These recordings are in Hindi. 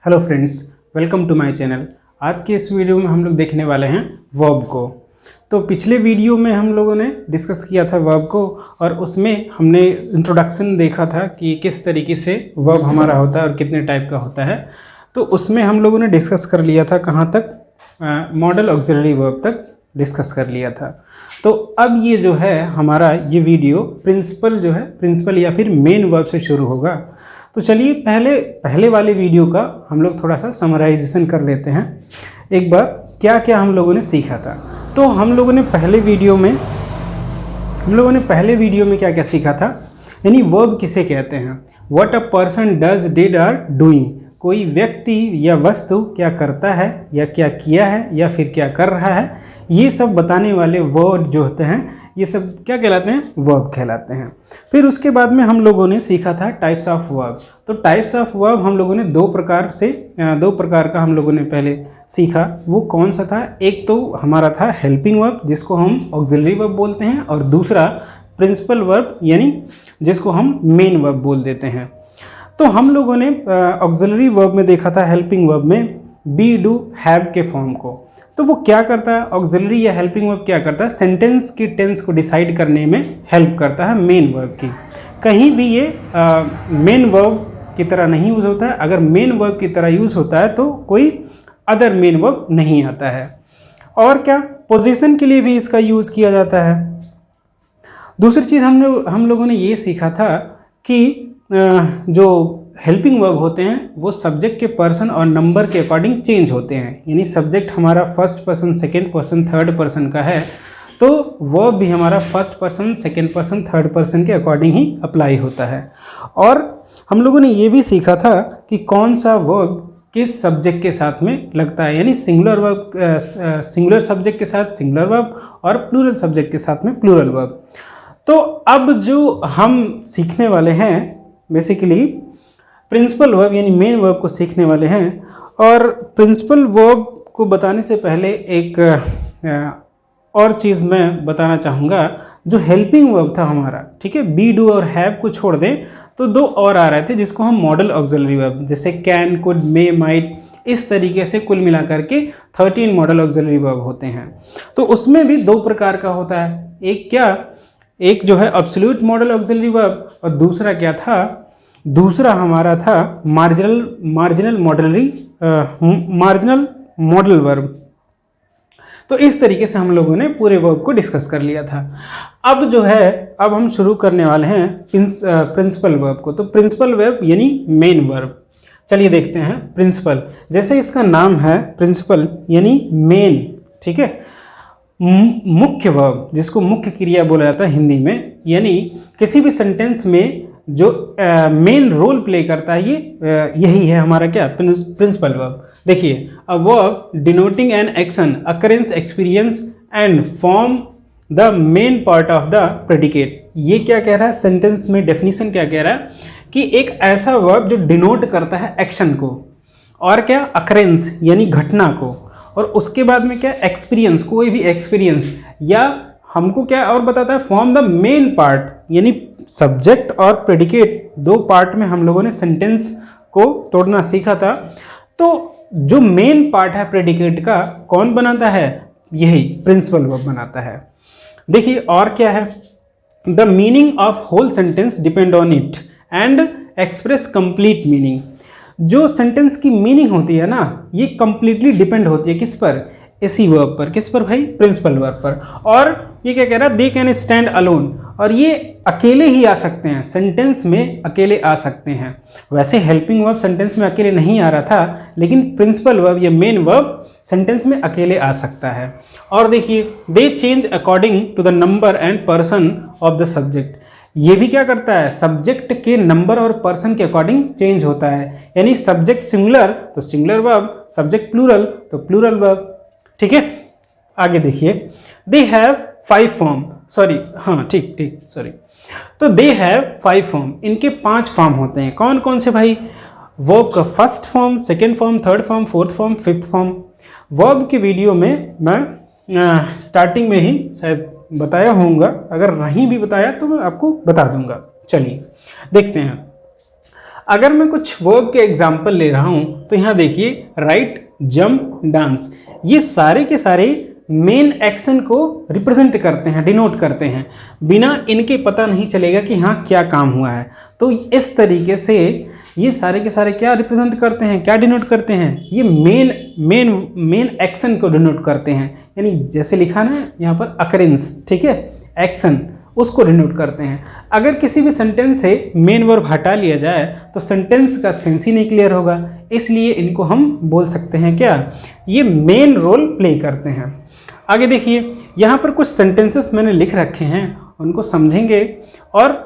Hello friends, welcome to my channel. आज के इस वीडियो में हम लोग देखने वाले हैं वर्ब को। तो पिछले वीडियो में हम लोगों ने डिस्कस किया था वर्ब को, और उसमें हमने इंट्रोडक्शन देखा था कि किस तरीके से वर्ब हमारा होता है और कितने टाइप का होता है। तो उसमें हम लोगों ने डिस्कस कर लिया था कहाँ तक, मॉडल ऑक्सिलरी वर्ब तक डिस्कस कर लिया था। तो अब ये जो है हमारा ये वीडियो प्रिंसिपल या फिर मेन वर्ब से शुरू होगा। तो चलिए पहले वाले वीडियो का हम लोग थोड़ा सा समराइजेशन कर लेते हैं एक बार, क्या क्या हम लोगों ने सीखा था। तो हम लोगों ने पहले वीडियो में क्या क्या सीखा था, यानी वर्ब किसे कहते हैं, what a person does, did are doing. कोई व्यक्ति या वस्तु क्या करता है या क्या किया है या फिर क्या कर रहा है, ये सब बताने वाले वर्ड जो होते हैं ये सब क्या कहलाते हैं, वर्ब कहलाते हैं। फिर उसके बाद में हम लोगों ने सीखा था टाइप्स ऑफ वर्ब। तो टाइप्स ऑफ वर्ब हम लोगों ने दो प्रकार का हम लोगों ने पहले सीखा। वो कौन सा था, एक तो हमारा था हेल्पिंग वर्ब जिसको हम ऑक्सिलरी वर्ब बोलते हैं, और दूसरा प्रिंसिपल वर्ब यानी जिसको हम मेन वर्ब बोल देते हैं। तो हम लोगों ने ऑक्सिलरी वर्ब में देखा था, हेल्पिंग वर्ब में बी, डू, हैव के फॉर्म को। तो वो क्या करता है, ऑक्सिलरी या हेल्पिंग वर्ब क्या करता है, सेंटेंस की टेंस को डिसाइड करने में हेल्प करता है मेन वर्ब की। कहीं भी ये मेन वर्ब की तरह नहीं यूज़ होता है। अगर मेन वर्ब की तरह यूज़ होता है तो कोई अदर मेन वर्ब नहीं आता है। और क्या, पोजीशन के लिए भी इसका यूज़ किया जाता है। दूसरी चीज़ हम लोगों ने ये सीखा था कि जो हेल्पिंग वर्ब होते हैं वो सब्जेक्ट के पर्सन और नंबर के अकॉर्डिंग चेंज होते हैं। यानी सब्जेक्ट हमारा first person, second person, third person का है, तो वर्ब भी हमारा first person, second person, third person के अकॉर्डिंग ही अप्लाई होता है। और हम लोगों ने ये भी सीखा था कि कौन सा वर्ब किस सब्जेक्ट के साथ में लगता है, यानी सिंगुलर सब्जेक्ट के साथ सिंगुलर वर्ब और प्लूरल सब्जेक्ट के साथ में प्लूरल वर्ब। तो अब जो हम सीखने वाले हैं बेसिकली प्रिंसिपल वर्ब यानी मेन वर्ब को सीखने वाले हैं। और प्रिंसिपल वर्ब को बताने से पहले एक और चीज़ मैं बताना चाहूँगा। जो हेल्पिंग वर्ब था हमारा, ठीक है, बी, डू और हैव को छोड़ दें तो दो और आ रहे थे जिसको हम मॉडल ऑक्सिलरी वर्ब, जैसे कैन, कुड, मे, माइट, इस तरीके से कुल मिला करके 13 मॉडल ऑक्सिलरी वर्ब होते हैं। तो उसमें भी दो प्रकार का होता है, एक जो है एब्सोल्यूट मॉडल ऑक्सिलरी वर्ब, और दूसरा हमारा था मार्जिनल मॉडल वर्ब। तो इस तरीके से हम लोगों ने पूरे वर्ब को डिस्कस कर लिया था। अब हम शुरू करने वाले हैं प्रिंसिपल वर्ब को। तो प्रिंसिपल वर्ब यानी मेन वर्ब, चलिए देखते हैं। प्रिंसिपल, जैसे इसका नाम है प्रिंसिपल यानी मेन, ठीक है, मुख्य वर्ब जिसको मुख्य क्रिया बोला जाता है हिंदी में, यानी किसी भी सेंटेंस में जो मेन रोल प्ले करता है यही है हमारा क्या, प्रिंसिपल वर्ब। देखिए, a verb denoting an action, occurrence, experience and form the main part of the predicate. ये क्या कह रहा है, सेंटेंस में डेफिनेशन क्या कह रहा है कि एक ऐसा वर्ब जो डिनोट करता है एक्शन को, और क्या, अकरेंस यानी घटना को, और उसके बाद में क्या, एक्सपीरियंस, कोई भी एक्सपीरियंस, या हमको क्या और बताता है, फॉर्म द मेन पार्ट, यानी सब्जेक्ट और प्रेडिकेट दो पार्ट में हम लोगों ने सेंटेंस को तोड़ना सीखा था। तो जो मेन पार्ट है प्रेडिकेट का कौन बनाता है, यही प्रिंसिपल वर्ब बनाता है। देखिए और क्या है, the meaning of whole sentence depend on it and express complete meaning. जो सेंटेंस की मीनिंग होती है ना, ये कंप्लीटली डिपेंड होती है किस पर, इसी वर्ब पर। किस पर भाई, प्रिंसिपल वर्ब पर। और ये क्या कह रहा है, दे कैन स्टैंड अलोन, और ये अकेले ही आ सकते हैं, सेंटेंस में अकेले आ सकते हैं। वैसे हेल्पिंग वर्ब सेंटेंस में अकेले नहीं आ रहा था, लेकिन प्रिंसिपल वर्ब या मेन वर्ब सेंटेंस में अकेले आ सकता है। और देखिए, they change according to the number and person of the subject. ये भी क्या करता है, सब्जेक्ट के नंबर और पर्सन के अकॉर्डिंग चेंज होता है। यानी सब्जेक्ट सिंगुलर तो सिंगुलर वर्ब, सब्जेक्ट प्लूरल तो प्लूरल वर्ब, ठीक है। आगे देखिए, दे हैव 5 फॉर्म, तो दे हैव 5 फॉर्म, इनके 5 फॉर्म होते हैं। कौन कौन से भाई, वर्ब का first form, second form, third form, fourth form, fifth form. Verb के वीडियो में मैं स्टार्टिंग में ही शायद बताया होऊंगा, अगर नहीं भी बताया तो मैं आपको बता दूंगा। चलिए देखते हैं। अगर मैं कुछ वर्ब के एग्जाम्पल ले रहा हूँ तो यहाँ देखिए राइट, जंप, डांस, ये सारे के सारे मेन एक्शन को रिप्रेजेंट करते हैं, डिनोट करते हैं। बिना इनके पता नहीं चलेगा कि हाँ क्या काम हुआ है। तो इस तरीके से ये सारे के सारे क्या रिप्रेजेंट करते हैं, क्या डिनोट करते हैं, ये मेन एक्शन को डिनोट करते हैं। यानी जैसे लिखा ना यहाँ पर अकरेंस, ठीक है, एक्शन, उसको डिनोट करते हैं। अगर किसी भी सेंटेंस से मेन वर्ब हटा लिया जाए तो सेंटेंस का सेंस ही नहीं क्लियर होगा, इसलिए इनको हम बोल सकते हैं क्या, ये मेन रोल प्ले करते हैं। आगे देखिए, यहाँ पर कुछ सेंटेंसेस मैंने लिख रखे हैं, उनको समझेंगे और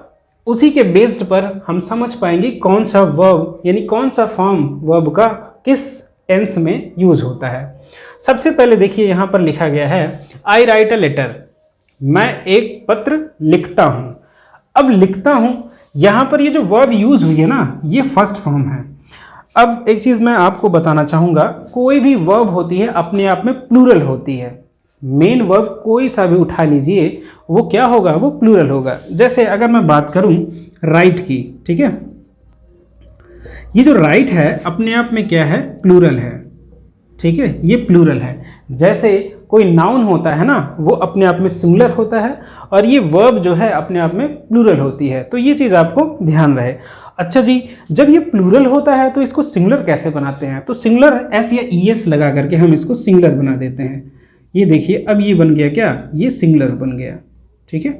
उसी के बेस्ड पर हम समझ पाएंगे कौन सा वर्ब यानी कौन सा फॉर्म वर्ब का किस टेंस में यूज होता है। सबसे पहले देखिए यहाँ पर लिखा गया है आई राइट अ लेटर, मैं एक पत्र लिखता हूँ। अब लिखता हूँ, यहाँ पर ये जो वर्ब यूज हुई है ना, ये फर्स्ट फॉर्म है। अब एक चीज़ मैं आपको बताना चाहूँगा, कोई भी वर्ब होती है अपने आप में प्लूरल होती है। मेन वर्ब कोई सा भी उठा लीजिए, वो क्या होगा, वो प्लूरल होगा। जैसे अगर मैं बात करूं राइट की, ठीक है, ये जो राइट है अपने आप में क्या है, प्लूरल है, ठीक है, ये प्लूरल है। जैसे कोई नाउन होता है ना, वो अपने आप में सिंगुलर होता है और ये वर्ब जो है अपने आप में प्लूरल होती है। तो ये चीज़ आपको ध्यान रहे। अच्छा जी, जब ये प्लूरल होता है तो इसको सिंगुलर कैसे बनाते हैं, तो सिंगुलर एस या ई एस लगा करके हम इसको सिंगुलर बना देते हैं। ये देखिए अब ये बन गया क्या, ये सिंगुलर बन गया, ठीक है।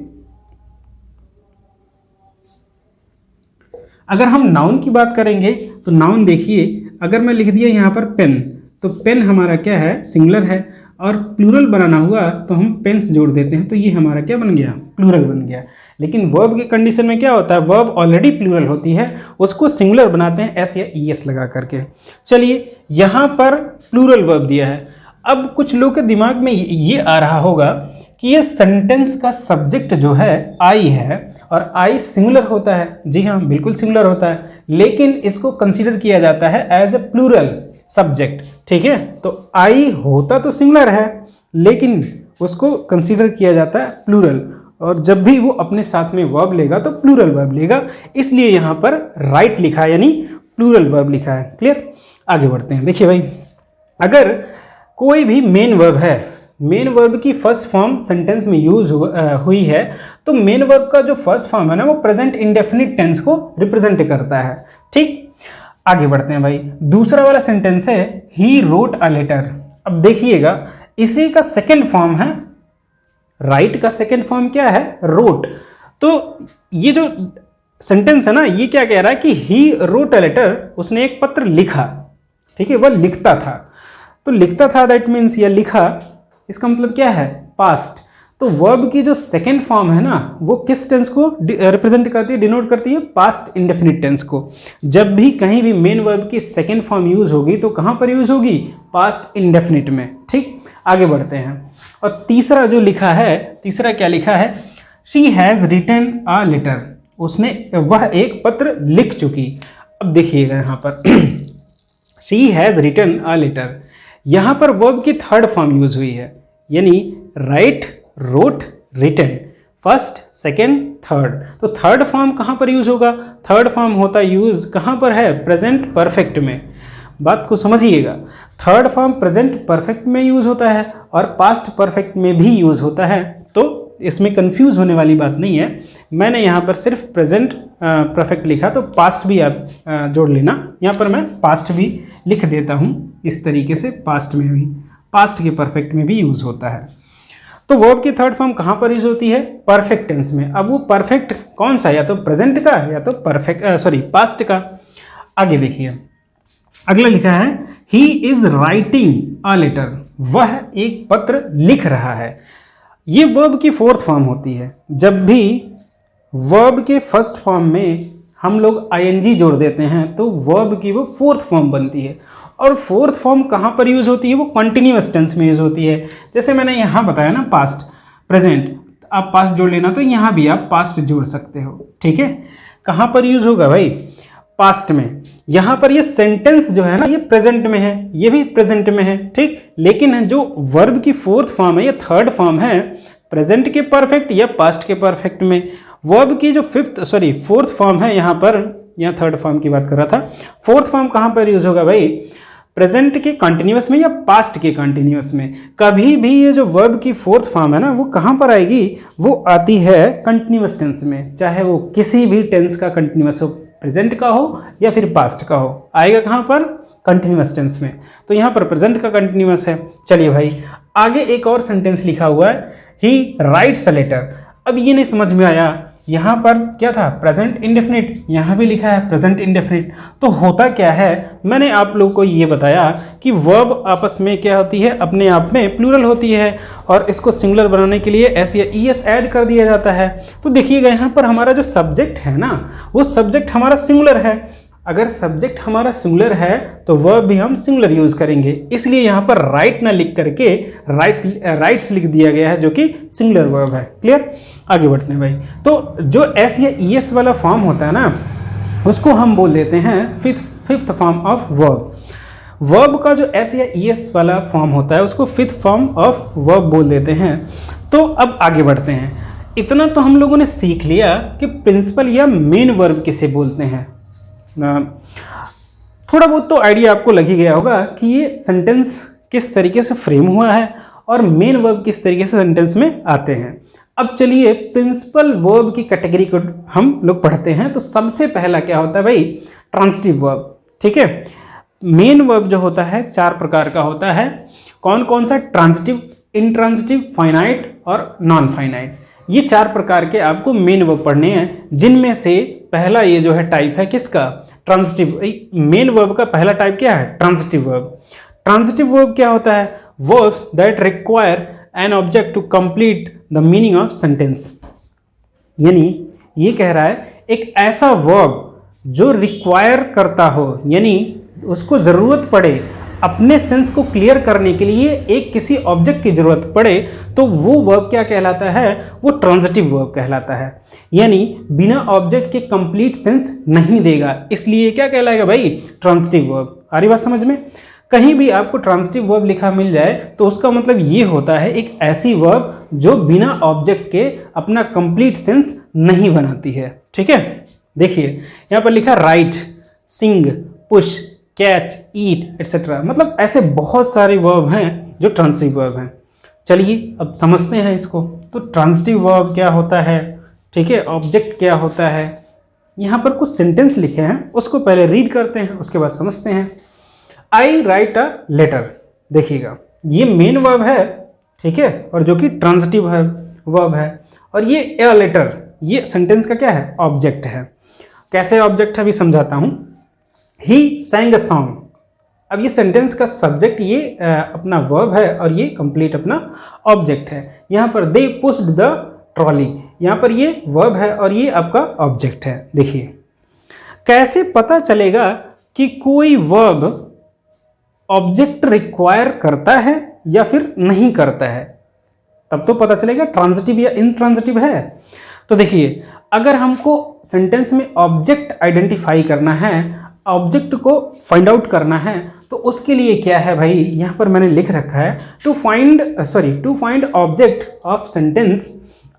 अगर हम नाउन की बात करेंगे तो नाउन देखिए, अगर मैं लिख दिया यहाँ पर पेन, तो पेन हमारा क्या है, सिंगुलर है, और प्लूरल बनाना हुआ तो हम पेन्स जोड़ देते हैं, तो ये हमारा क्या बन गया, प्लूरल बन गया। लेकिन वर्ब के कंडीशन में क्या होता है, वर्ब ऑलरेडी प्लूरल होती है, उसको सिंगुलर बनाते हैं एस या ई एस लगा करके। चलिए यहाँ पर प्लूरल वर्ब दिया है। अब कुछ लोग के दिमाग में ये आ रहा होगा कि ये सेंटेंस का सब्जेक्ट जो है आई है और आई सिंगुलर होता है। जी हाँ, बिल्कुल सिंगुलर होता है, लेकिन इसको कंसीडर किया जाता है एज ए प्लूरल सब्जेक्ट, ठीक है। तो आई होता तो सिंगुलर है, लेकिन उसको कंसीडर किया जाता है प्लूरल, और जब भी वो अपने साथ में वर्ब लेगा तो प्लूरल वर्ब लेगा, इसलिए यहाँ पर राइट लिखा है, यानी प्लूरल वर्ब लिखा है। क्लियर, आगे बढ़ते हैं। देखिए भाई, अगर कोई भी मेन वर्ब है, मेन वर्ब की फर्स्ट फॉर्म सेंटेंस में यूज हुई है, तो मेन वर्ब का जो फर्स्ट फॉर्म है ना, वो प्रेजेंट इंडेफिनिट टेंस को रिप्रेजेंट करता है। ठीक, आगे बढ़ते हैं भाई। दूसरा वाला सेंटेंस है ही रोट अ लेटर। अब देखिएगा, इसी का सेकेंड फॉर्म है राइट, का सेकेंड फॉर्म क्या है, रोट। तो ये जो सेंटेंस है ना, ये क्या कह रहा है कि ही रोट अ लेटर, उसने एक पत्र लिखा, ठीक है, वह लिखता था। तो लिखता था दैट मीन्स या लिखा, इसका मतलब क्या है, पास्ट। तो वर्ब की जो सेकेंड फॉर्म है ना, वो किस टेंस को रिप्रेजेंट करती है, डिनोट करती है, पास्ट इंडेफिनिट टेंस को। जब भी कहीं भी मेन वर्ब की सेकेंड फॉर्म यूज होगी तो कहाँ पर यूज होगी, पास्ट इंडेफिनिट में। ठीक, आगे बढ़ते हैं। और तीसरा जो लिखा है, तीसरा क्या लिखा है, she has written a letter, उसने वह एक पत्र लिख चुकी। अब देखिएगा यहाँ पर she has written a letter, यहाँ पर वर्ब की थर्ड फॉर्म यूज हुई है, यानी write, wrote, written, first, second, third. तो थर्ड फॉर्म कहाँ पर यूज होगा, थर्ड फॉर्म होता यूज कहाँ पर है, प्रेजेंट परफेक्ट में। बात को समझिएगा, थर्ड फॉर्म प्रेजेंट परफेक्ट में यूज होता है और पास्ट परफेक्ट में भी यूज होता है, तो इसमें कंफ्यूज होने वाली बात नहीं है। मैंने यहाँ पर सिर्फ प्रेजेंट परफेक्ट लिखा, तो पास्ट भी आप जोड़ लेना। यहाँ पर मैं पास्ट भी लिख देता हूँ इस तरीके से, पास्ट में भी, पास्ट के परफेक्ट में भी यूज होता है। तो वर्ब की थर्ड फॉर्म कहाँ पर यूज होती है, परफेक्ट टेंस में। अब वो परफेक्ट कौन सा, या तो प्रेजेंट का या तो पास्ट का। आगे देखिए, अगला लिखा है he is writing a letter, वह एक पत्र लिख रहा है। ये वर्ब की फोर्थ फॉर्म होती है। जब भी वर्ब के फर्स्ट फॉर्म में हम लोग आईएनजी जोड़ देते हैं तो वर्ब की वो फोर्थ फॉर्म बनती है। और फोर्थ फॉर्म कहाँ पर यूज होती है, वो कॉन्टिन्यूअस टेंस में यूज होती है। जैसे मैंने यहाँ बताया ना, पास्ट, प्रेजेंट, आप पास्ट जोड़ लेना, तो यहाँ भी आप पास्ट जोड़ सकते हो। ठीक है, कहाँ पर यूज होगा भाई, पास्ट में। यहाँ पर ये सेंटेंस जो है ना, ये प्रेजेंट में है, ये भी प्रेजेंट में है। ठीक, लेकिन जो वर्ब की फोर्थ फॉर्म है, ये थर्ड फॉर्म है, प्रेजेंट के परफेक्ट या पास्ट के परफेक्ट में। वर्ब की जो फोर्थ फॉर्म है यहाँ पर, यहाँ थर्ड फॉर्म की बात कर रहा था। फोर्थ फॉर्म कहाँ पर यूज होगा भाई? प्रेजेंट के कंटिन्यूअस में या पास्ट के कंटिन्यूअस में। कभी भी ये जो वर्ब की फोर्थ फॉर्म है ना, वो कहाँ पर आएगी? वो आती है कंटिन्यूअस टेंस में, चाहे वो किसी भी टेंस का कंटिन्यूअस हो, प्रेजेंट का हो या फिर पास्ट का हो, आएगा कहाँ पर? कंटिन्यूअस टेंस में। तो यहाँ पर प्रेजेंट का कंटिन्यूअस है। चलिए भाई, आगे एक और सेंटेंस लिखा हुआ है, ही राइट्स अ लेटर। अब ये नहीं समझ में आया, यहाँ पर क्या था? प्रेजेंट इंडेफिनिट, यहाँ भी लिखा है प्रेजेंट इंडेफिनिट। तो होता क्या है, मैंने आप लोगों को ये बताया कि वर्ब आपस में क्या होती है? अपने आप में प्लूरल होती है, और इसको सिंगुलर बनाने के लिए एस या ईएस ऐड कर दिया जाता है। तो देखिएगा यहाँ पर हमारा जो सब्जेक्ट है ना, वो सब्जेक्ट हमारा सिंगुलर है। अगर सब्जेक्ट हमारा सिंगुलर है तो वर्ब भी हम सिंगुलर यूज करेंगे, इसलिए यहाँ पर राइट ना लिख करके राइट्स लिख दिया गया है, जो कि सिंगुलर वर्ब है। क्लियर? आगे बढ़ते हैं भाई। तो जो एस या ईएस वाला फॉर्म होता है ना, उसको हम बोल देते हैं fifth form of verb. Verb का जो एस या ईएस वाला फॉर्म होता है, उसको फिफ्थ फॉर्म ऑफ वर्ब बोल देते हैं। तो अब आगे बढ़ते हैं। इतना तो हम लोगों ने सीख लिया कि प्रिंसिपल या मेन वर्ब किसे बोलते हैं। थोड़ा बहुत तो आइडिया आपको लग ही गया होगा कि ये सेंटेंस किस तरीके से फ्रेम हुआ है और मेन वर्ब किस तरीके से सेंटेंस में आते हैं। अब चलिए प्रिंसिपल वर्ब की कैटेगरी को हम लोग पढ़ते हैं। तो सबसे पहला क्या होता है भाई? Transitive verb. ठीक है, मेन वर्ब जो होता है 4 प्रकार का होता है। कौन कौन सा? ट्रांजिटिव, इंट्रांजिटिव, फाइनाइट और नॉन फाइनाइट। ये 4 प्रकार के आपको मेन वर्ब पढ़ने हैं, जिनमें से पहला ये जो है टाइप है किसका? ट्रांजिटिव। मेन वर्ब का पहला टाइप क्या है? Transitive verb. ट्रांजिटिव वर्ब क्या होता है? Verbs that require an object to complete the meaning of sentence. यानी ये कह रहा है एक ऐसा वर्ब जो रिक्वायर करता हो, यानी उसको ज़रूरत पड़े, अपने सेंस को क्लियर करने के लिए एक किसी ऑब्जेक्ट की ज़रूरत पड़े, तो वो वर्ब क्या कहलाता है? वो ट्रांजिटिव वर्ब कहलाता है। यानी बिना ऑब्जेक्ट के कंप्लीट सेंस नहीं देगा, इसलिए क्या कहलाएगा भाई? Transitive verb. आ रही बात समझ में? कहीं भी आपको ट्रांजिटिव वर्ब लिखा मिल जाए तो उसका मतलब ये होता है एक ऐसी वर्ब जो बिना ऑब्जेक्ट के अपना कंप्लीट सेंस नहीं बनाती है। ठीक है, देखिए यहाँ पर लिखा राइट, सिंग, पुश, कैच, ईट एटसेट्रा। मतलब ऐसे बहुत सारे वर्ब हैं जो ट्रांजिटिव वर्ब हैं। चलिए अब समझते हैं इसको। तो ट्रांजिटिव वर्ब क्या होता है? ठीक है, ऑब्जेक्ट क्या होता है? यहाँ पर कुछ सेंटेंस लिखे हैं, उसको पहले रीड करते हैं, उसके बाद समझते हैं। आई राइट अ लेटर। देखिएगा ये मेन वर्ब है, ठीक है, और जो कि ट्रांजिटिव वर्ब है। और ये ए लेटर, ये सेंटेंस का क्या है? ऑब्जेक्ट है। कैसे ऑब्जेक्ट है अभी समझाता हूँ। ही सैंग अ सॉन्ग। अब ये सेंटेंस का सब्जेक्ट ये अपना वर्ब है और ये कंप्लीट अपना ऑब्जेक्ट है। यहाँ पर दे पुश्ड द ट्रॉली, यहाँ पर ये वर्ब है और ये आपका ऑब्जेक्ट है। देखिए कैसे पता चलेगा कि कोई वर्ब ऑब्जेक्ट रिक्वायर करता है या फिर नहीं करता है? तब तो पता चलेगा ट्रांजिटिव या इंट्रांजिटिव है। तो देखिए अगर हमको सेंटेंस में ऑब्जेक्ट आइडेंटिफाई करना है, ऑब्जेक्ट को फाइंड आउट करना है, तो उसके लिए क्या है भाई? यहाँ पर मैंने लिख रखा है to find object of sentence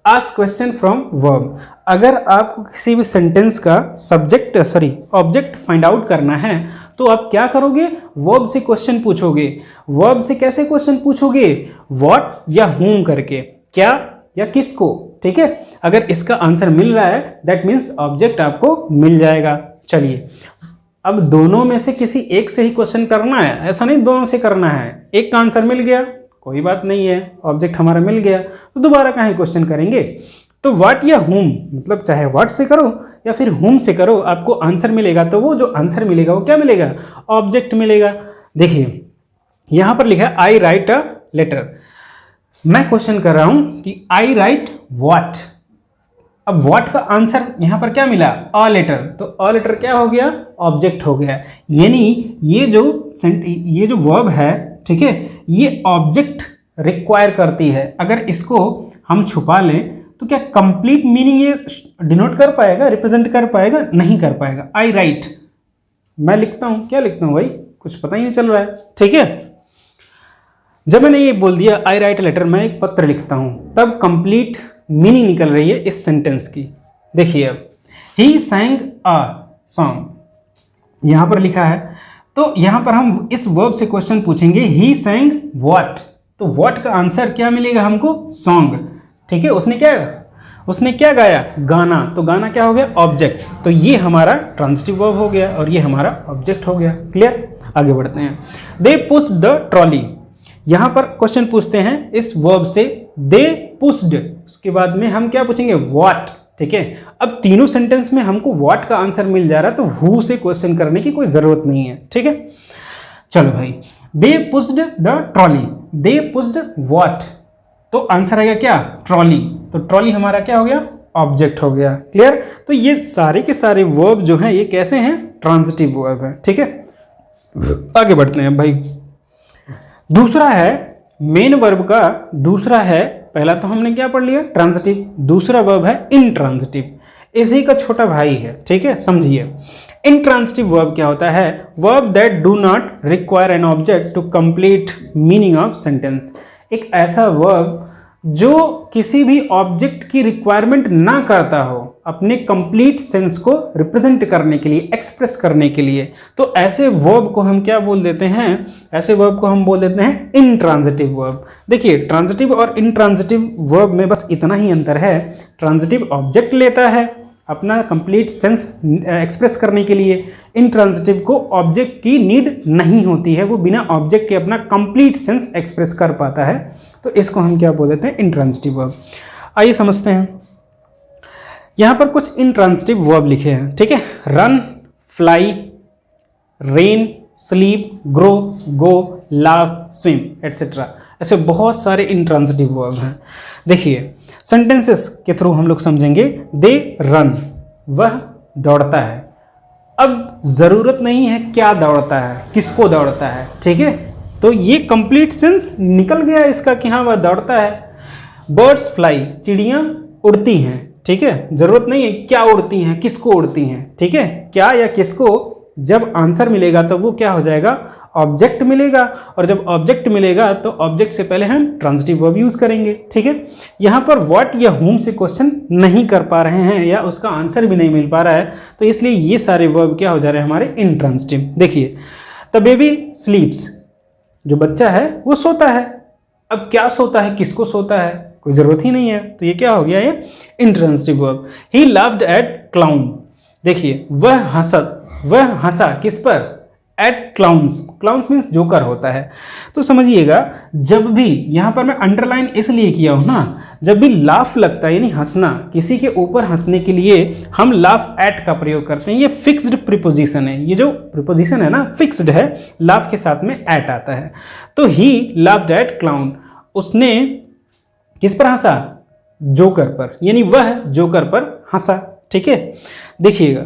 ask question from verb. अगर आपको किसी भी सेंटेंस का ऑब्जेक्ट फाइंड आउट करना है तो आप क्या करोगे? वर्ब से क्वेश्चन पूछोगे। वर्ब से कैसे क्वेश्चन पूछोगे? व्हाट या whom करके, क्या या किसको। ठीक है, अगर इसका आंसर मिल रहा है दैट मीन्स ऑब्जेक्ट आपको मिल जाएगा। चलिए अब दोनों में से किसी एक से ही क्वेश्चन करना है, ऐसा नहीं दोनों से करना है। एक का आंसर मिल गया कोई बात नहीं है, ऑब्जेक्ट हमारा मिल गया, तो दोबारा कहीं क्वेश्चन करेंगे। तो व्हाट या whom, मतलब चाहे व्हाट से करो या फिर whom से करो, आपको आंसर मिलेगा। तो वो जो आंसर मिलेगा वो क्या मिलेगा? ऑब्जेक्ट मिलेगा। देखिए यहाँ पर लिखा है आई राइट अ लेटर। मैं क्वेश्चन कर रहा हूं कि आई राइट व्हाट। अब व्हाट का आंसर यहाँ पर क्या मिला? A letter. तो अ लेटर क्या हो गया? ऑब्जेक्ट हो गया। यानी ये जो वर्ब है, ठीक है, ये ऑब्जेक्ट रिक्वायर करती है। अगर इसको हम छुपा लें तो क्या कंप्लीट मीनिंग ये डिनोट कर पाएगा, रिप्रेजेंट कर पाएगा? नहीं कर पाएगा। आई राइट, मैं लिखता हूं, क्या लिखता हूं भाई? कुछ पता ही नहीं चल रहा है। ठीक है, जब मैंने ये बोल दिया आई राइट लेटर, मैं एक पत्र लिखता हूं, तब कंप्लीट मीनिंग निकल रही है इस सेंटेंस की। देखिए अब ही सैंग अ सॉन्ग यहाँ पर लिखा है। तो यहाँ पर हम इस वर्ब से क्वेश्चन पूछेंगे ही sang what, तो what का आंसर क्या मिलेगा हमको, सॉन्ग। ठीक है, उसने क्या गाया, गाना। तो गाना क्या हो गया, ऑब्जेक्ट। तो ये हमारा ट्रांजिटिव वर्ब हो गया और ये हमारा ऑब्जेक्ट हो गया। क्लियर, आगे बढ़ते हैं। दे पुश्ड द ट्रॉली, यहाँ पर क्वेश्चन पूछते हैं इस वर्ब से, दे पुश्ड, उसके बाद में हम क्या पूछेंगे, व्हाट। ठीक है, अब तीनों सेंटेंस में हमको व्हाट का आंसर मिल जा रहा है, तो हु से क्वेश्चन करने की कोई जरूरत नहीं है। ठीक है, चलो भाई, they pushed the trolley, they pushed what, तो आंसर आएगा क्या, ट्रॉली। तो ट्रॉली हमारा क्या हो गया, ऑब्जेक्ट हो गया। क्लियर, तो ये सारे के सारे वर्ब जो हैं ये कैसे हैं, ट्रांजिटिव वर्ब है। ठीक है, आगे बढ़ते हैं भाई। दूसरा है मेन वर्ब का, दूसरा है, पहला तो हमने क्या पढ़ लिया, ट्रांजिटिव, दूसरा वर्ब है इंट्रांजिटिव, इसी का छोटा भाई है। ठीक है, समझिए। इंट्रांजिटिव वर्ब क्या होता है, verb that do not require an object to complete meaning of sentence, एक ऐसा वर्ब जो किसी भी ऑब्जेक्ट की रिक्वायरमेंट ना करता हो अपने कंप्लीट सेंस को रिप्रेजेंट करने के लिए, एक्सप्रेस करने के लिए। तो ऐसे वर्ब को हम क्या बोल देते हैं, ऐसे वर्ब को हम बोल देते हैं इंट्रांजिटिव वर्ब। देखिए, ट्रांजिटिव और इंट्रांजिटिव वर्ब में बस इतना ही अंतर है, ट्रांजिटिव ऑब्जेक्ट लेता है अपना कंप्लीट सेंस एक्सप्रेस करने के लिए, इंट्रांजिटिव को ऑब्जेक्ट की नीड नहीं होती है, वो बिना ऑब्जेक्ट के अपना कंप्लीट सेंस एक्सप्रेस कर पाता है। तो इसको हम क्या बोल देते हैं, इंट्रांजिटिव वर्ब। आइए समझते हैं, यहाँ पर कुछ इंट्रांजिटिव वर्ब लिखे हैं। ठीक है, run, fly, rain, sleep, grow, go, love, swim etcetera, ऐसे बहुत सारे इंट्रांजिटिव वर्ब हैं। देखिए, सेंटेंसेस के थ्रू हम लोग समझेंगे। दे रन, वह दौड़ता है। अब जरूरत नहीं है क्या दौड़ता है, किसको दौड़ता है। ठीक है, तो ये कंप्लीट सेंस निकल गया इसका कि हाँ वह दौड़ता है। बर्ड्स फ्लाई, चिड़ियां उड़ती हैं। ठीक है, जरूरत नहीं है क्या उड़ती हैं, किसको उड़ती हैं। ठीक है, क्या या किसको जब आंसर मिलेगा तो वो क्या हो जाएगा, ऑब्जेक्ट मिलेगा, और जब ऑब्जेक्ट मिलेगा तो ऑब्जेक्ट से पहले हम ट्रांजिटिव वर्ब यूज करेंगे। ठीक है, यहाँ पर व्हाट या whom से क्वेश्चन नहीं कर पा रहे हैं या उसका आंसर भी नहीं मिल पा रहा है, तो इसलिए ये सारे वर्ब क्या हो जा रहे हैं हमारे इंट्रांजिटिव। देखिए, द बेबी स्लीप्स, जो बच्चा है वो सोता है। अब क्या सोता है, किसको सोता है, कोई जरूरत ही नहीं है, तो ये क्या हो गया, ये intransitive verb. He laughed at clown, देखिए वह हंसा किस पर, at clowns, clowns means joker होता है। तो समझिएगा, जब भी यहाँ पर मैं अंडरलाइन इसलिए किया हूँ ना, जब भी लाफ लगता है यानी हंसना, किसी के ऊपर हंसने के लिए हम लाफ एट का प्रयोग करते हैं। ये फिक्स्ड प्रीपोजिशन है, ये जो प्रीपोजिशन है ना फिक्स्ड है, लाफ के साथ में एट आता है। तो ही लाफ्ड एट क्लाउन, उसने किस पर हंसा, जोकर पर, यानी वह जोकर पर हंसा। ठीक है, देखिएगा,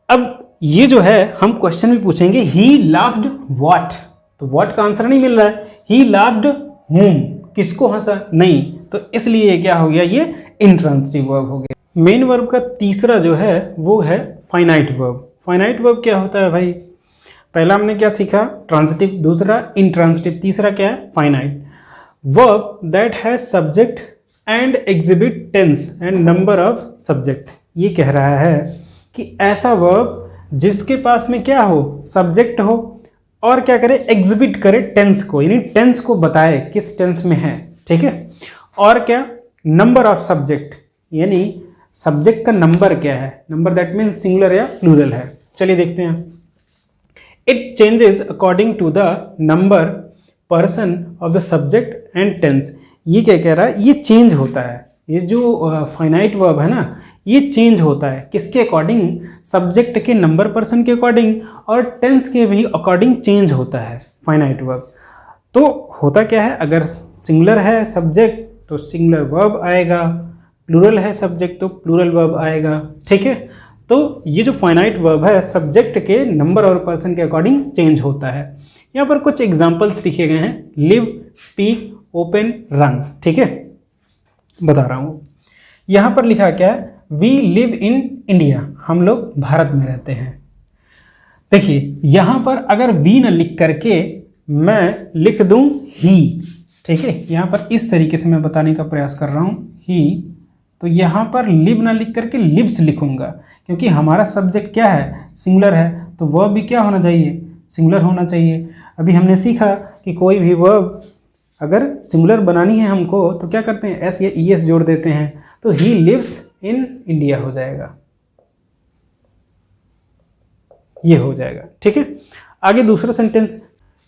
अब ये जो है हम क्वेश्चन भी पूछेंगे, ही लाफ्ड व्हाट, तो व्हाट का आंसर नहीं मिल रहा है, ही लाफ्ड whom, किसको हंसा, नहीं, तो इसलिए ये क्या हो गया, ये इंट्रांजिटिव वर्ब हो गया। मेन वर्ब का तीसरा जो है वो है फाइनाइट वर्ब। फाइनाइट वर्ब क्या होता है भाई, पहला हमने क्या सीखा, ट्रांजिटिव, दूसरा इंट्रांजिटिव, तीसरा क्या है, finite. Verb that has subject and exhibit tense and number of subject, ये कह रहा है कि ऐसा वर्ब जिसके पास में क्या हो, सब्जेक्ट हो, और क्या करे, एग्जिबिट करे टेंस को, यानी टेंस को बताए किस टेंस में है। ठीक है, और क्या, नंबर ऑफ सब्जेक्ट, यानी सब्जेक्ट का नंबर क्या है, नंबर दैट मीन्स सिंगुलर या प्लूरल है। चलिए देखते हैं। It changes according to the number, person of the subject and tense, ये क्या कह रहा है, ये चेंज होता है। ये जो फाइनाइट वर्ब है ना, ये चेंज होता है किसके अकॉर्डिंग, सब्जेक्ट के नंबर, पर्सन के अकॉर्डिंग, और टेंस के भी अकॉर्डिंग चेंज होता है फाइनाइट वर्ब। तो होता क्या है, अगर सिंगुलर है सब्जेक्ट तो सिंगुलर वर्ब आएगा, प्लूरल है सब्जेक्ट तो प्लूरल वर्ब आएगा। ठीक है, तो ये जो फाइनाइट वर्ब है सब्जेक्ट के नंबर और पर्सन के अकॉर्डिंग चेंज होता है। यहाँ पर कुछ एग्जाम्पल्स लिखे गए हैं, लिव, स्पीक, ओपन, रन। ठीक है, बता रहा हूँ। यहाँ पर लिखा क्या है, वी लिव इन इंडिया, हम लोग भारत में रहते हैं। देखिए, यहाँ पर अगर वी न लिख करके मैं लिख दूं ही, ठीक है, यहाँ पर इस तरीके से मैं बताने का प्रयास कर रहा हूँ ही, तो यहाँ पर लिव न लिख करके लिव्स लिखूंगा, क्योंकि हमारा सब्जेक्ट क्या है, सिंगुलर है, तो वर्ब भी क्या होना चाहिए, सिंगुलर होना चाहिए। अभी हमने सीखा कि कोई भी वर्ब अगर सिंगुलर बनानी है हमको तो क्या करते हैं, एस या ई एस जोड़ देते हैं, तो ही लिव्स इन इंडिया हो जाएगा, ये हो जाएगा। ठीक है, आगे दूसरा sentence,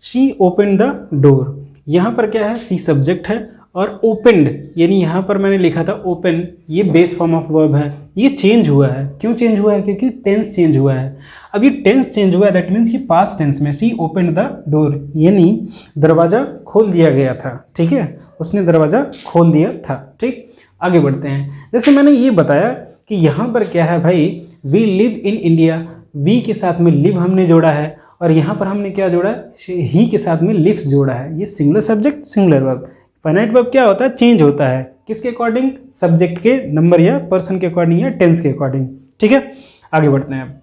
she open the door. यहाँ पर क्या है, सी सब्जेक्ट है और ओपनड, यानी यहाँ पर मैंने लिखा था ओपन, ये बेस फॉर्म ऑफ वर्ब है, ये चेंज हुआ है। क्यों चेंज हुआ है, क्योंकि टेंस चेंज हुआ है। अब ये टेंस चेंज हुआ है, दैट मीन्स कि पास्ट टेंस में शी ओपनड द डोर, यानी दरवाज़ा खोल दिया गया था। ठीक है, उसने दरवाज़ा खोल दिया था। ठीक, आगे बढ़ते हैं। जैसे मैंने ये बताया कि यहाँ पर क्या है भाई, we live in India, we के साथ में लिव हमने जोड़ा है और यहाँ पर हमने क्या जोड़ा है, ही के साथ में लिव्स जोड़ा है। ये singular subject singular verb. Finite verb क्या होता है, चेंज होता है, किसके अकॉर्डिंग, सब्जेक्ट के नंबर या पर्सन के अकॉर्डिंग या टेंस के अकॉर्डिंग। ठीक है, आगे बढ़ते हैं।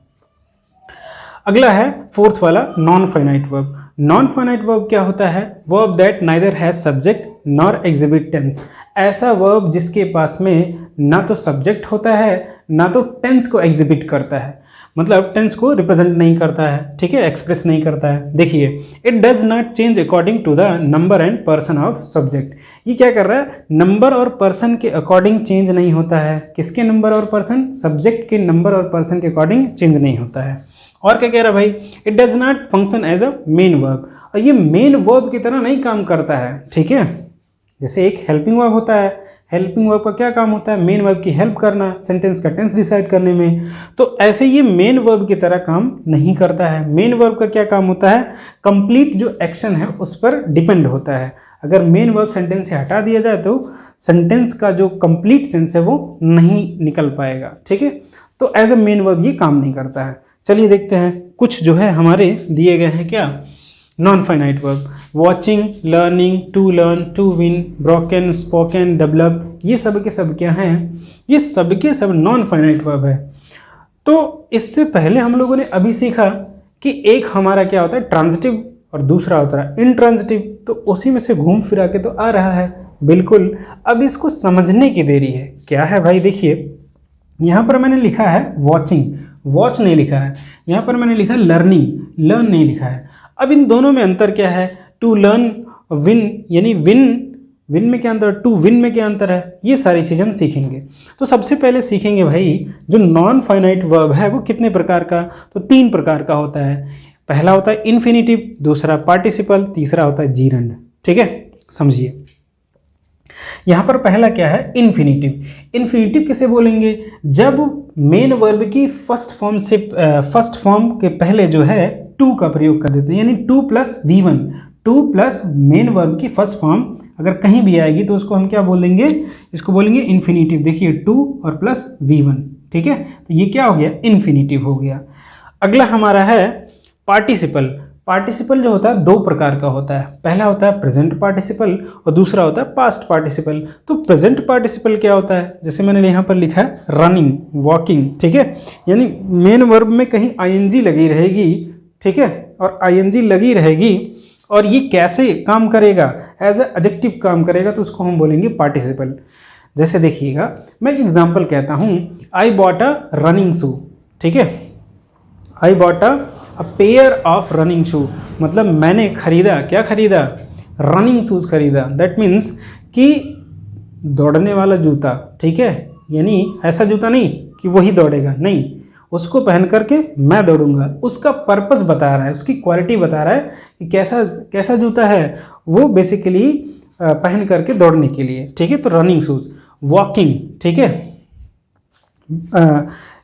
अगला है फोर्थ वाला, non finite verb. Non finite verb क्या होता है, verb that neither has subject nor exhibit tense. ऐसा वर्ब जिसके पास में ना तो सब्जेक्ट होता है ना तो टेंस को एग्जिबिट करता है, मतलब टेंस को रिप्रेजेंट नहीं करता है। ठीक है, एक्सप्रेस नहीं करता है। देखिए, it does not change according to the number and person of subject. ये क्या कर रहा है, नंबर और पर्सन के अकॉर्डिंग चेंज नहीं होता है। किसके नंबर और पर्सन, सब्जेक्ट के नंबर और पर्सन के अकॉर्डिंग चेंज नहीं होता है। और क्या कह रहा है भाई, it does not function as a main verb, और ये मेन वर्ब की तरह नहीं काम करता है। ठीक है, जैसे एक हेल्पिंग वर्ब होता है, हेल्पिंग वर्ब का क्या काम होता है, मेन वर्ब की हेल्प करना, सेंटेंस का टेंस डिसाइड करने में। तो ऐसे ये मेन वर्ब की तरह काम नहीं करता है। मेन वर्ब का क्या काम होता है, कंप्लीट जो एक्शन है उस पर डिपेंड होता है। अगर मेन वर्ब सेंटेंस से हटा दिया जाए तो सेंटेंस का जो कंप्लीट सेंस है वो नहीं निकल पाएगा। ठीक है, तो एज अ मेन वर्ब ये काम नहीं करता है। चलिए देखते हैं कुछ जो है हमारे दिए गए हैं क्या, non finite verb. Watching, learning, to learn, to win, broken, spoken, develop, ये सब के सब क्या हैं, ये सब के सब नॉन फाइनाइट वर्ब है। तो इससे पहले हम लोगों ने अभी सीखा कि एक हमारा क्या होता है, ट्रांजिटिव, और दूसरा होता है इंट्रांजिटिव। तो उसी में से घूम फिरा के तो आ रहा है बिल्कुल। अब इसको समझने की देरी है। क्या है भाई, देखिए यहाँ पर मैंने लिखा है वॉचिंग, वॉच नहीं लिखा है। यहाँ पर मैंने लिखा लर्निंग, लर्न नहीं लिखा है। अब इन दोनों में अंतर क्या है, टू लर्न, विन, यानी विन, विन में क्या अंतर, टू विन में क्या अंतर है, ये सारी चीज़ हम सीखेंगे। तो सबसे पहले सीखेंगे भाई, जो नॉन फाइनाइट वर्ब है वो कितने प्रकार का, तो 3 प्रकार का होता है। पहला होता है इन्फिनिटिव, दूसरा पार्टिसिपल, तीसरा होता है जीरंड। ठीक है, समझिए। यहाँ पर पहला क्या है, इन्फिनिटिव। इन्फिनिटिव किसे बोलेंगे, जब मेन वर्ब की फर्स्ट फॉर्म से फर्स्ट फॉर्म के पहले जो है टू का प्रयोग कर देते हैं, यानी two plus V1, two plus main verb की फर्स्ट फॉर्म अगर कहीं भी आएगी तो उसको हम क्या बोलेंगे, इसको बोलेंगे इन्फिनिटिव। देखिए 2 और प्लस V1। ठीक है, तो ये क्या हो गया, इन्फिनिटिव हो गया। अगला हमारा है पार्टिसिपल। पार्टिसिपल जो होता है 2 प्रकार का होता है। पहला होता है प्रेजेंट पार्टिसिपल और दूसरा होता है पास्ट पार्टिसिपल। तो प्रेजेंट पार्टिसिपल क्या होता है, जैसे मैंने यहाँ पर लिखा है रनिंग, वॉकिंग। ठीक है, यानी मेन वर्ब में कहीं ING लगी रहेगी। ठीक है, और ING लगी रहेगी और ये कैसे काम करेगा, एज ए एडजेक्टिव काम करेगा, तो उसको हम बोलेंगे पार्टिसिपल। जैसे देखिएगा, मैं एक एग्जाम्पल कहता हूँ, आई बॉट अ रनिंग शू। ठीक है, I bought a pair of running shoe, मतलब मैंने खरीदा, क्या खरीदा, रनिंग शूज़ खरीदा। दैट मीन्स कि दौड़ने वाला जूता। ठीक है, यानी ऐसा जूता नहीं कि वही दौड़ेगा, नहीं, उसको पहन करके मैं दौड़ूंगा। उसका पर्पस बता रहा है, उसकी क्वालिटी बता रहा है कि कैसा कैसा जूता है वो, बेसिकली पहन करके दौड़ने के लिए। ठीक है, तो रनिंग शूज़, वॉकिंग। ठीक है,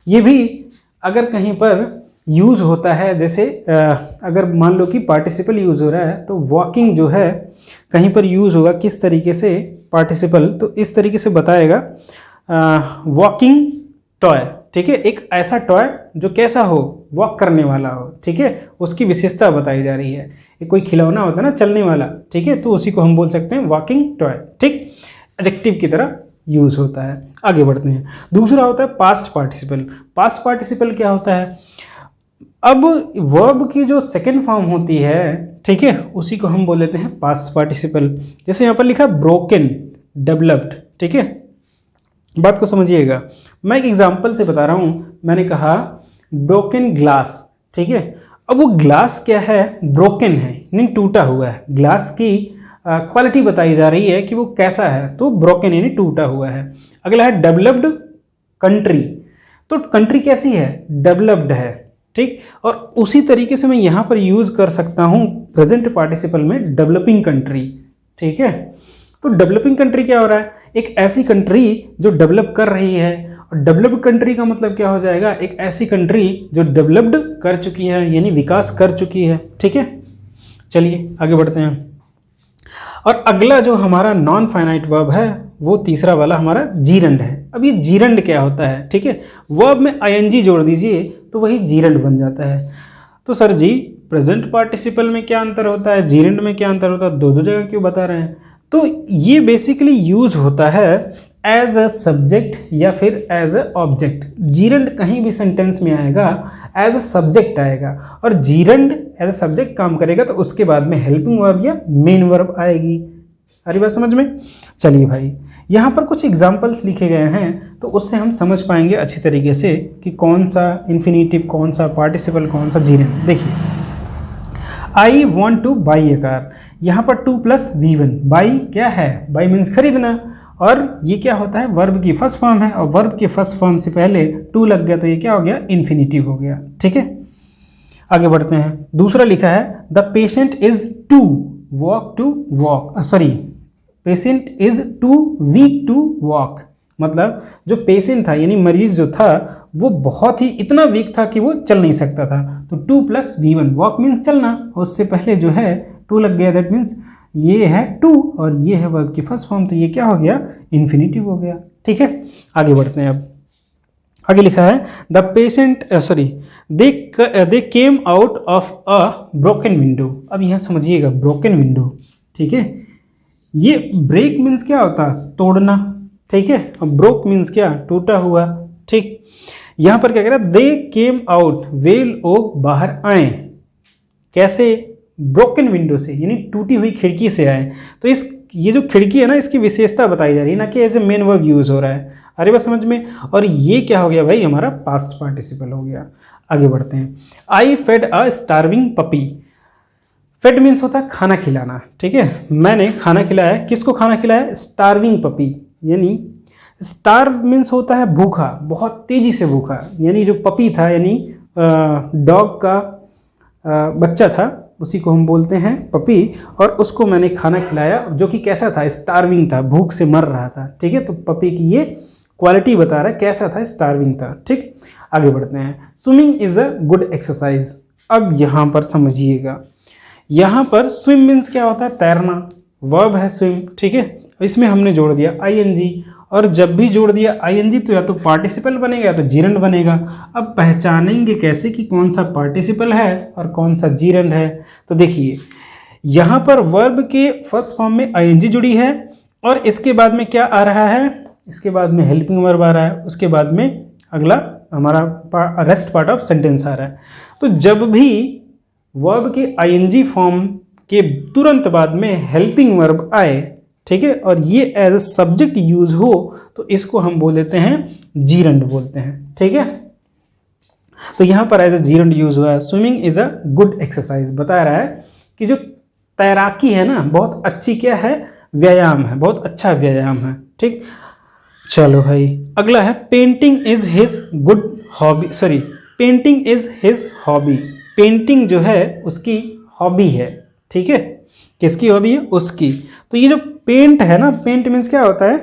ये भी अगर कहीं पर यूज़ होता है, जैसे अगर मान लो कि पार्टिसिपल यूज़ हो रहा है तो वॉकिंग जो है कहीं पर यूज़ होगा किस तरीके से पार्टिसिपल, तो इस तरीके से बताएगा, वॉकिंग टॉय। ठीक है, एक ऐसा टॉय जो कैसा हो, वॉक करने वाला हो। ठीक है, उसकी विशेषता बताई जा रही है। ये कोई खिलौना होता है ना चलने वाला, ठीक है, तो उसी को हम बोल सकते हैं वॉकिंग टॉय। ठीक, एडजेक्टिव की तरह यूज़ होता है। आगे बढ़ते हैं। दूसरा होता है पास्ट पार्टिसिपल। पास्ट पार्टिसिपल क्या होता है, अब वर्ब की जो सेकेंड फॉर्म होती है, ठीक है, उसी को हम बोल देते हैं पास्ट पार्टिसिपल। जैसे यहाँ पर लिखा ब्रोकन, डेवलप्ड। ठीक है, बात को समझिएगा। मैं एक एग्जांपल से बता रहा हूँ। मैंने कहा ब्रोकन ग्लास, ठीक है। अब वो ग्लास क्या है, ब्रोकन है, यानी टूटा हुआ है। ग्लास की क्वालिटी बताई जा रही है कि वो कैसा है, तो ब्रोकन यानी टूटा हुआ है। अगला है डेवलप्ड कंट्री, तो कंट्री कैसी है, डेवलप्ड है, ठीक। और उसी तरीके से मैं यहाँ पर यूज़ कर सकता हूँ प्रेजेंट पार्टिसिपल में डेवलपिंग कंट्री, ठीक है। तो डेवलपिंग कंट्री क्या हो रहा है, एक ऐसी कंट्री जो डेवलप कर रही है। और डेवलप्ड कंट्री का मतलब क्या हो जाएगा, एक ऐसी कंट्री जो डेवलप्ड कर चुकी है, यानी विकास कर चुकी है, ठीक है। चलिए आगे बढ़ते हैं। और अगला जो हमारा नॉन फाइनाइट वर्ब है वो तीसरा वाला हमारा जीरंड है। अब ये जीरंड क्या होता है, ठीक है। वर्ब में आईएनजी जोड़ दीजिए तो वही जीरंड बन जाता है। तो सर जी प्रेजेंट पार्टिसिपल में क्या अंतर होता है, जीरंड में क्या अंतर होता है, दो दो जगह क्यों बता रहे हैं। तो ये बेसिकली यूज होता है एज अ सब्जेक्ट या फिर एज अ ऑब्जेक्ट। जीरंड कहीं भी सेंटेंस में आएगा एज अ सब्जेक्ट आएगा, और जीरंड एज अ सब्जेक्ट काम करेगा तो उसके बाद में हेल्पिंग वर्ब या मेन वर्ब आएगी। अरे बात समझ में। चलिए भाई, यहाँ पर कुछ एग्जाम्पल्स लिखे गए हैं तो उससे हम समझ पाएंगे अच्छी तरीके से कि कौन सा इन्फिनिटिव, कौन सा पार्टिसिपल, कौन सा जीरंड। देखिए, I want two by A car, यहाँ पर 2 + V1। बाई क्या है, बाई मीन्स खरीदना, और ये क्या होता है, वर्ब की फर्स्ट फॉर्म है, और वर्ब के फर्स्ट फॉर्म से पहले टू लग गया तो ये क्या हो गया, इन्फिनिटिव हो गया, ठीक है। आगे बढ़ते हैं। दूसरा लिखा है the patient is to walk to walk, sorry, patient is to week to walk. मतलब जो पेशेंट था यानी मरीज जो था वो बहुत ही इतना वीक था कि वो चल नहीं सकता था। तो 2 + V1, वॉक मीन्स चलना, उससे पहले जो है टू लग गया, दैट मीन्स ये है टू और ये है वर्ब की फर्स्ट फॉर्म, तो ये क्या हो गया, इन्फिनिटिव हो गया, ठीक है। आगे बढ़ते हैं। अब आगे लिखा है the patient they came out of a broken window. अब यहाँ समझिएगा, ब्रोकन विंडो, ठीक है। ये ब्रेक मीन्स क्या होता है, तोड़ना, ठीक है। अब ब्रोक मीन्स क्या, टूटा हुआ, ठीक। यहाँ पर क्या कह रहा है, दे केम आउट, वे लोग बाहर आए, कैसे, ब्रोकन विंडो से, यानी टूटी हुई खिड़की से आए। तो ये जो खिड़की है ना, इसकी विशेषता बताई जा रही है, ना कि as a main verb use हो रहा है। अरे बस समझ में। और ये क्या हो गया भाई, हमारा पास्ट पार्टिसिपल हो गया। आगे बढ़ते हैं। आई फेड अ स्टार्विंग पपी। फेड मीन्स होता है खाना खिलाना, ठीक है। मैंने खाना खिलाया, किसको खाना खिलाया, स्टार्विंग पपी, यानी स्टार्व मीन्स होता है भूखा, बहुत तेजी से भूखा, यानी जो पपी था यानी डॉग का बच्चा था, उसी को हम बोलते हैं पपी, और उसको मैंने खाना खिलाया जो कि कैसा था, स्टार्विंग था, भूख से मर रहा था, ठीक है। तो पपी की ये क्वालिटी बता रहा है कैसा था, स्टार्विंग था, ठीक। आगे बढ़ते हैं। Swimming is a good exercise. अब यहाँ पर समझिएगा, यहाँ पर स्विम मीन्स क्या होता है, तैरना, वर्ब है स्विम, ठीक है। इसमें हमने जोड़ दिया आईएनजी, और जब भी जोड़ दिया आईएनजी तो या तो पार्टिसिपल बनेगा या तो जीरंड बनेगा। अब पहचानेंगे कैसे कि कौन सा पार्टिसिपल है और कौन सा जीरंड है। तो देखिए, यहाँ पर वर्ब के फर्स्ट फॉर्म में आईएनजी जुड़ी है, और इसके बाद में क्या आ रहा है, इसके बाद में हेल्पिंग वर्ब आ रहा है, उसके बाद में अगला हमारा रेस्ट पार्ट ऑफ सेंटेंस आ रहा है। तो जब भी वर्ब के आईएनजी फॉर्म के तुरंत बाद में हेल्पिंग वर्ब आए, ठीक है, और ये एज अ सब्जेक्ट यूज हो तो इसको हम बोल देते हैं जीरंड बोलते हैं, ठीक है। तो यहाँ पर एज अ जीरंड यूज हुआ है। Swimming is a good exercise, बता रहा है कि जो तैराकी है ना, बहुत अच्छी क्या है, व्यायाम है, बहुत अच्छा व्यायाम है, ठीक। चलो भाई, अगला है painting is his good hobby, sorry, painting is his hobby. Painting जो है उसकी हॉबी है, ठीक है। किसकी हॉबी है, उसकी। तो ये जो पेंट है ना, पेंट मीन्स क्या होता है,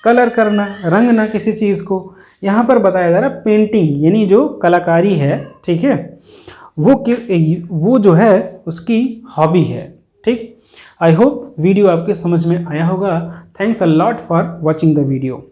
कलर करना, रंगना किसी चीज़ को। यहाँ पर बताया जा रहा है पेंटिंग यानी जो कलाकारी है, ठीक है, वो जो है उसकी हॉबी है, ठीक। आई होप वीडियो आपके समझ में आया होगा। Thanks a lot for watching the video.